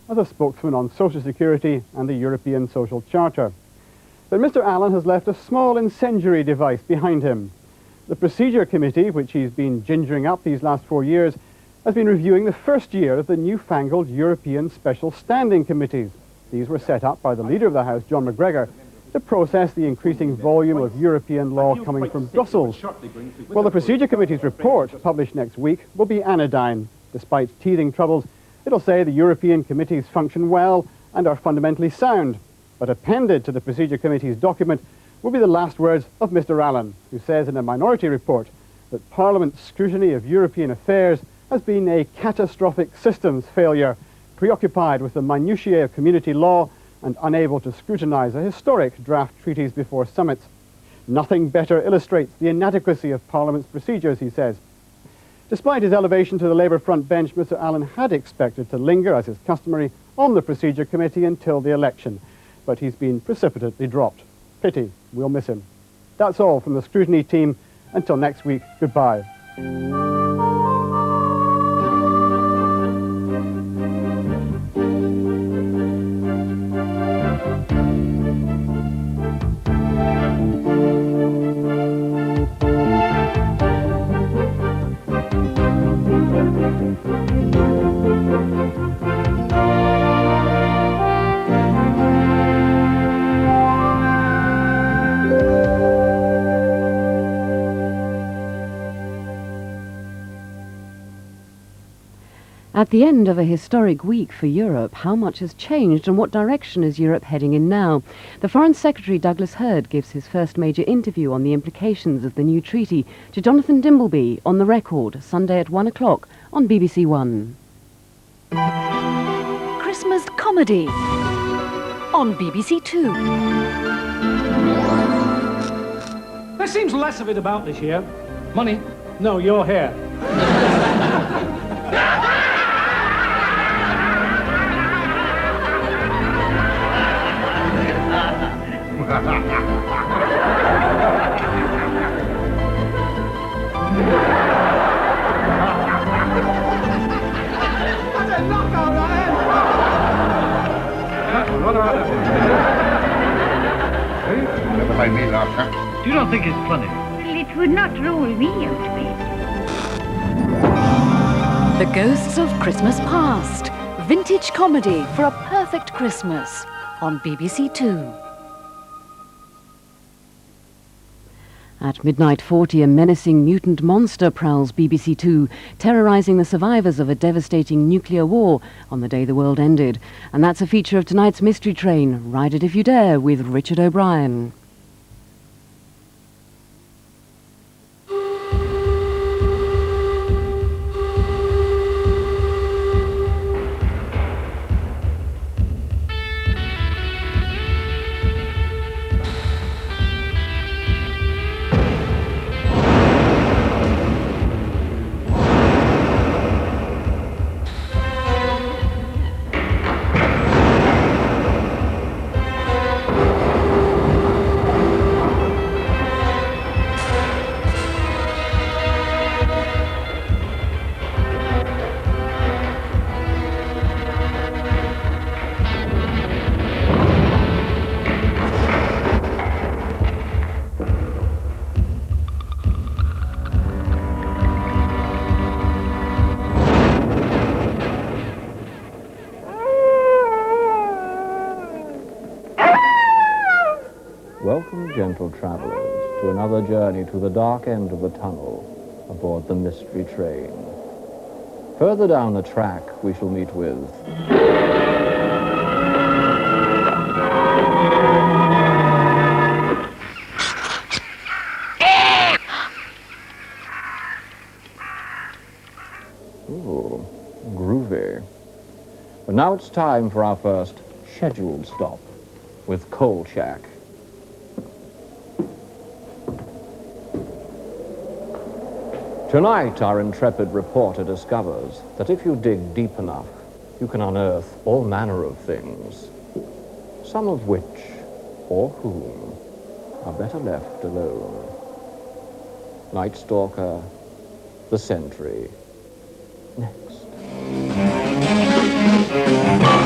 as a spokesman on social security and the European Social Charter. But Mr. Allen has left a small incendiary device behind him. The Procedure Committee, which he's been gingering up these last 4 years, has been reviewing the first year of the newfangled European Special Standing Committees. These were set up by the Leader of the House, John McGregor, to process the increasing volume of European law coming from Brussels. Well, the Procedure Committee's report, published next week, will be anodyne. Despite teething troubles, it'll say the European committees function well and are fundamentally sound. But appended to the Procedure Committee's document will be the last words of Mr. Allen, who says in a minority report that Parliament's scrutiny of European affairs has been a catastrophic systems failure, preoccupied with the minutiae of community law and unable to scrutinise a historic draft treaties before summits. Nothing better illustrates the inadequacy of Parliament's procedures, he says. Despite his elevation to the Labour front bench, Mr. Allen had expected to linger, as is customary, on the Procedure Committee until the election, but he's been precipitately dropped. Pity, we'll miss him. That's all from the Scrutiny team. Until next week, goodbye. At the end of a historic week for Europe, how much has changed and what direction is Europe heading in now? The Foreign Secretary Douglas Hurd gives his first major interview on the implications of the new treaty to Jonathan Dimbleby on The Record, Sunday at 1 o'clock on BBC1. Christmas comedy on BBC2. There seems less of it about this year. Money? No, your hair. Never mind me, laugh, huh? You don't think it's funny? Well, it would not rule me out of it. The Ghosts of Christmas Past. Vintage comedy for a perfect Christmas on BBC2. At midnight 40, a menacing mutant monster prowls BBC2, terrorising the survivors of a devastating nuclear war on the day the world ended. And that's a feature of tonight's Mystery Train. Ride it if you dare with Richard O'Brien. Welcome, gentle travelers, to another journey to the dark end of the tunnel aboard the Mystery Train. Further down the track, we shall meet with... Ooh, groovy. But now it's time for our first scheduled stop with Coal Shack. Tonight, our intrepid reporter discovers that if you dig deep enough, you can unearth all manner of things, some of which, or whom, are better left alone. Night Stalker, the Sentry, next.